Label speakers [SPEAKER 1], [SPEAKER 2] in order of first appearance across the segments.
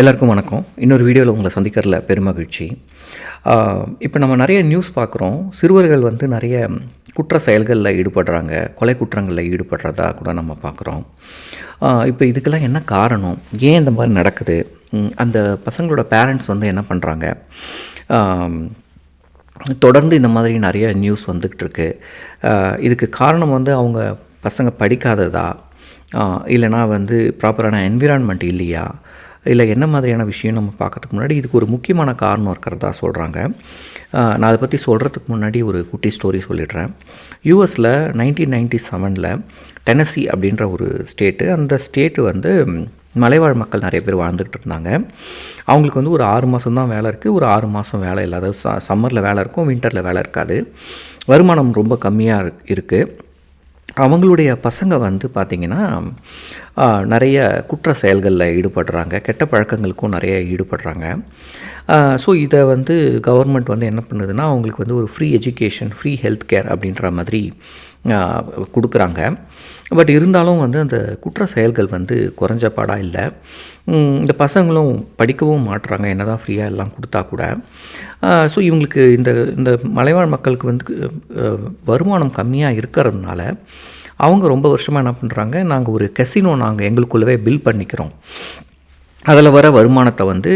[SPEAKER 1] எல்லாருக்கும் வணக்கம். இன்னொரு வீடியோவில் உங்களை சந்திக்கிறதுல பெருமகிழ்ச்சி. இப்போ நம்ம நிறைய நியூஸ் பார்க்குறோம். சிறுவர்கள் வந்து நிறைய குற்ற செயல்களில் ஈடுபடுறாங்க, கொலை குற்றங்களில் ஈடுபடுறதா கூட நம்ம பார்க்குறோம். இப்போ இதுக்கெல்லாம் என்ன காரணம், ஏன் இந்த மாதிரி நடக்குது, அந்த பசங்களோட பேரண்ட்ஸ் வந்து என்ன பண்ணுறாங்க, தொடர்ந்து இந்த மாதிரி நிறைய நியூஸ் வந்துக்கிட்டு இருக்கு. இதுக்கு காரணம் வந்து அவங்க பசங்க படிக்காததா, இல்லைனா வந்து ப்ராப்பரான என்விரான்மெண்ட் இல்லையா, இல்லை என்ன மாதிரியான விஷயம் நம்ம பார்க்கறதுக்கு முன்னாடி இதுக்கு ஒரு முக்கியமான காரணம் இருக்கிறதா சொல்கிறாங்க. நான் அதை பற்றி சொல்கிறதுக்கு முன்னாடி ஒரு குட்டி ஸ்டோரி சொல்லிடுறேன். யூஎஸில் 1997 டெனசி அப்படின்ற ஒரு ஸ்டேட்டு, அந்த ஸ்டேட்டு வந்து மலைவாழ் மக்கள் நிறைய பேர் வாழ்ந்துக்கிட்டு இருந்தாங்க. அவங்களுக்கு வந்து ஒரு 6 மாதம் தான் வேலை இருக்குது, ஒரு 6 மாதம் வேலை இல்லாத, சம்மரில் வேலை இருக்கும், வின்டரில் வேலை இருக்காது, வருமானம் ரொம்ப கம்மியாக இருக்குது. அவங்களுடைய பசங்க வந்து பார்த்திங்கன்னா நிறைய குற்ற செயல்களில் ஈடுபடுறாங்க, கெட்ட பழக்கங்களுக்கும் நிறைய ஈடுபடுறாங்க. ஸோ இதை வந்து கவர்மெண்ட் வந்து என்ன பண்ணுதுன்னா, அவங்களுக்கு வந்து ஒரு free education, free health care அப்படின்ற மாதிரி கொடுக்குறாங்க. பட் இருந்தாலும் வந்து அந்த குற்ற செயல்கள் வந்து குறைஞ்ச பாடாக இல்லை. இந்த பசங்களும் படிக்கவும் மாட்டுறாங்க, என்ன தான் ஃப்ரீயாக எல்லாம் கொடுத்தா கூட. ஸோ இவங்களுக்கு இந்த மலைவாழ் மக்களுக்கு வந்து வருமானம் கம்மியாக இருக்கிறதுனால அவங்க ரொம்ப வருஷமாக என்ன பண்ணுறாங்க, நாங்கள் ஒரு கெசினோ நாங்கள் எங்களுக்குள்ளவே பில் பண்ணிக்கிறோம், அதில் வர வருமானத்தை வந்து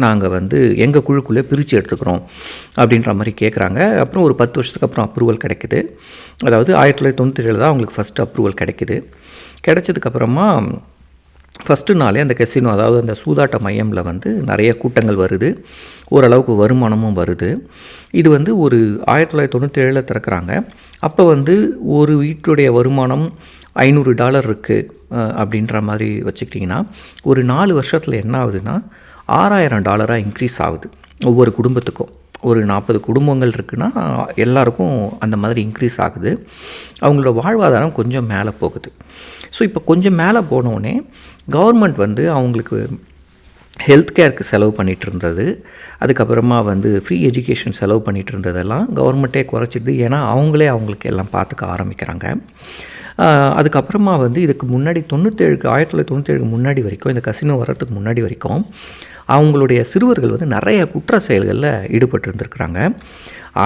[SPEAKER 1] நாங்கள் வந்து எங்கள் குழுக்குள்ளே பிரித்து எடுத்துக்கிறோம் அப்படின்ற மாதிரி கேட்குறாங்க. அப்புறம் ஒரு 10 வருஷத்துக்கு அப்புறம் அப்ரூவல் கிடைக்குது. அதாவது 1997 தான் அவங்களுக்கு ஃபஸ்ட்டு அப்ரூவல் கிடைக்குது. கிடைச்சதுக்கப்புறமா ஃபஸ்ட்டு நாளே அந்த கெசினோ, அதாவது அந்த சூதாட்ட மையமில் வந்து நிறைய கூட்டங்கள் வருது, ஓரளவுக்கு வருமானமும் வருது. இது வந்து ஒரு 1997 திறக்கிறாங்க. அப்போ வந்து ஒரு வீட்டுடைய வருமானம் $500 இருக்குது அப்படின்ற மாதிரி வச்சுக்கிட்டிங்கன்னா, ஒரு 4 வருஷத்தில் என்ன ஆகுதுன்னா $6000 இன்க்ரீஸ் ஆகுது ஒவ்வொரு குடும்பத்துக்கும். ஒரு 40 குடும்பங்கள் இருக்குன்னா எல்லாருக்கும் அந்த மாதிரி இன்க்ரீஸ் ஆகுது. அவங்களோட வாழ்வாதாரம் கொஞ்சம் மேலே போகுது. ஸோ இப்போ கொஞ்சம் மேலே போனோடனே கவர்மெண்ட் வந்து அவங்களுக்கு ஹெல்த் கேருக்கு செலவு பண்ணிகிட்டு இருந்தது, அதுக்கப்புறமா வந்து ஃப்ரீ எஜுகேஷன் செலவு பண்ணிகிட்டு இருந்ததெல்லாம் கவர்மெண்ட்டே குறைச்சிது. ஏன்னா அவங்களே அவங்களுக்கு எல்லாம் பார்த்துக்க ஆரம்பிக்கிறாங்க. அதுக்கப்புறமா வந்து இதுக்கு முன்னாடி 1997 முன்னாடி வரைக்கும், இந்த கசினோ வர்றதுக்கு முன்னாடி வரைக்கும் அவங்களுடைய சிறுவர்கள் வந்து நிறைய குற்ற செயல்களில் ஈடுபட்டு இருந்திருக்கிறாங்க.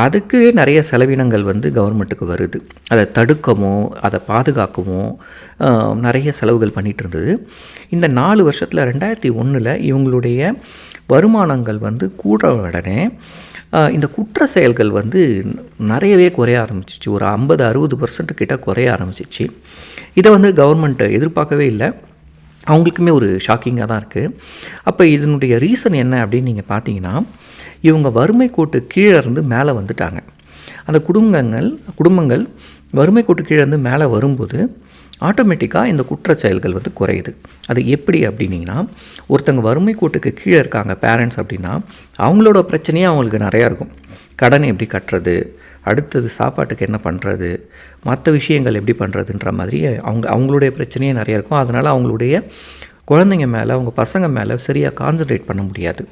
[SPEAKER 1] அதுக்கு நிறைய செலவினங்கள் வந்து கவர்மெண்ட்டுக்கு வருது. அதை தடுக்கவோ அதை பாதுகாக்கவோ நிறைய செலவுகள் பண்ணிகிட்டு இருந்தது. இந்த 4 வருஷத்தில் 2001 இவங்களுடைய வருமானங்கள் வந்து கூட உடனே இந்த குற்ற செயல்கள் வந்து நிறையவே குறைய ஆரம்பிச்சிச்சு. ஒரு 50-60% கிட்ட குறைய ஆரம்பிச்சிச்சு. இதை வந்து கவர்மெண்ட் எதிர்பார்க்கவே இல்லை. அவங்களுக்குமே ஒரு ஷாக்கிங்காக தான் இருக்குது. அப்போ இதனுடைய ரீசன் என்ன அப்படின்னு நீங்கள் பார்த்தீங்கன்னா, இவங்க வறுமை கோட்டு கீழே இருந்து மேலே வந்துட்டாங்க. அந்த குடும்பங்கள் வறுமை கோட்டு கீழே இருந்து மேலே வரும்போது ஆட்டோமேட்டிக்காக இந்த குற்ற செயல்கள் வந்து குறையுது. அது எப்படி அப்படின்னிங்கன்னா, ஒருத்தங்க வறுமை கோட்டுக்கு கீழே இருக்காங்க பேரண்ட்ஸ் அப்படின்னா, அவங்களோட பிரச்சனையே அவங்களுக்கு நிறையா இருக்கும். கடன் எப்படி கட்டுறது, அடுத்தது சாப்பாட்டுக்கு என்ன பண்ணுறது, மற்ற விஷயங்கள் எப்படி பண்ணுறதுன்ற மாதிரி அவங்களுடைய பிரச்சனையே நிறையா இருக்கும். அதனால் அவங்களுடைய குழந்தைங்க மேலே, அவங்க பசங்க மேலே சரியாக கான்சன்ட்ரேட் பண்ண முடியாது.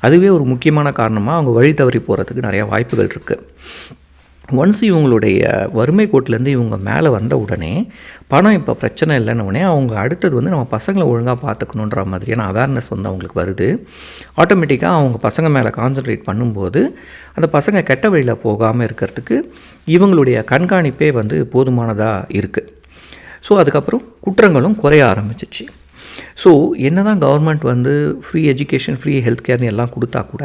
[SPEAKER 1] அதுவே ஒரு முக்கியமான காரணமாக அவங்க வழி தவறி போகிறதுக்கு நிறையா வாய்ப்புகள் இருக்குது. ஒன்ஸ் இவங்களுடைய வறுமை கோட்டிலேருந்து இவங்க மேலே வந்த உடனே பணம் இப்போ பிரச்சனை இல்லைன்னு உடனே அவங்க அடுத்தது வந்து நம்ம பசங்களை ஒழுங்காக பார்த்துக்கணுன்ற மாதிரியான அவேர்னஸ் வந்து அவங்களுக்கு வருது. ஆட்டோமேட்டிக்காக அவங்க பசங்க மேலே கான்சன்ட்ரேட் பண்ணும்போது அந்த பசங்க கெட்ட வழியில் போகாமல் இருக்கிறதுக்கு இவங்களுடைய கண்காணிப்பே வந்து போதுமானதாக இருக்குது. ஸோ அதுக்கப்புறம் குற்றங்களும் குறைய ஆரம்பிச்சிச்சு. ஸோ என்ன தான் கவர்மெண்ட் வந்து ஃப்ரீ எஜுகேஷன், ஃப்ரீ ஹெல்த் கேர்னு எல்லாம் கொடுத்தா கூட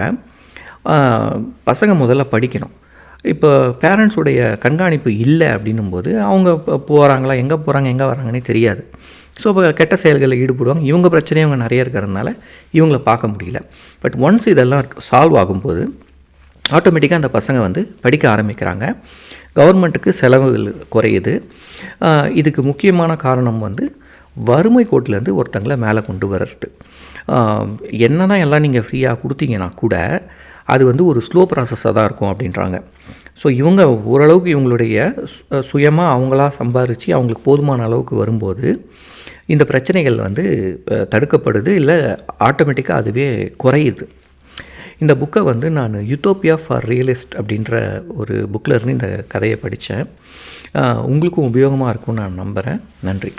[SPEAKER 1] பசங்க முதல்ல படிக்கணும். இப்போ பேரண்ட்ஸுடைய கண்காணிப்பு இல்லை அப்படின்னும்போது அவங்க போகிறாங்களா, எங்கே போகிறாங்க, எங்கே வராங்கன்னே தெரியாது. ஸோ இப்போ கெட்ட செயல்களில் ஈடுபடுவாங்க. இவங்க பிரச்சனையும் அவங்க நிறைய இருக்கிறதுனால இவங்கள பார்க்க முடியல. பட் ஒன்ஸ் இதெல்லாம் சால்வ் ஆகும்போது ஆட்டோமேட்டிக்காக அந்த பசங்க வந்து படிக்க ஆரம்பிக்கிறாங்க. கவர்மெண்ட்டுக்கு செலவுகள் குறையுது. இதுக்கு முக்கியமான காரணம் வந்து வறுமை கோட்டிலேருந்து ஒருத்தங்களை மேலே கொண்டு வர்றது. என்ன தான் எல்லாம் நீங்கள் ஃப்ரீயாக கொடுத்தீங்கன்னா கூட அது வந்து ஒரு ஸ்லோ ப்ராசஸாக தான் இருக்கும் அப்படின்றாங்க. ஸோ இவங்க ஓரளவுக்கு இவங்களுடைய சுயமாக அவங்களா சம்பாரித்து அவங்களுக்கு போதுமான அளவுக்கு வரும்போது இந்த பிரச்சனைகள் வந்து தடுக்கப்படுது, இல்லை ஆட்டோமேட்டிக்காக அதுவே குறையுது. இந்த புக்கை வந்து நான் யூட்டோப்பியா ஃபார் ரியலிஸ்ட் அப்படின்ற ஒரு புக்கில் இருந்து இந்த கதையை படித்தேன். உங்களுக்கும் உபயோகமாக இருக்கும்னு நான் நம்புகிறேன். நன்றி.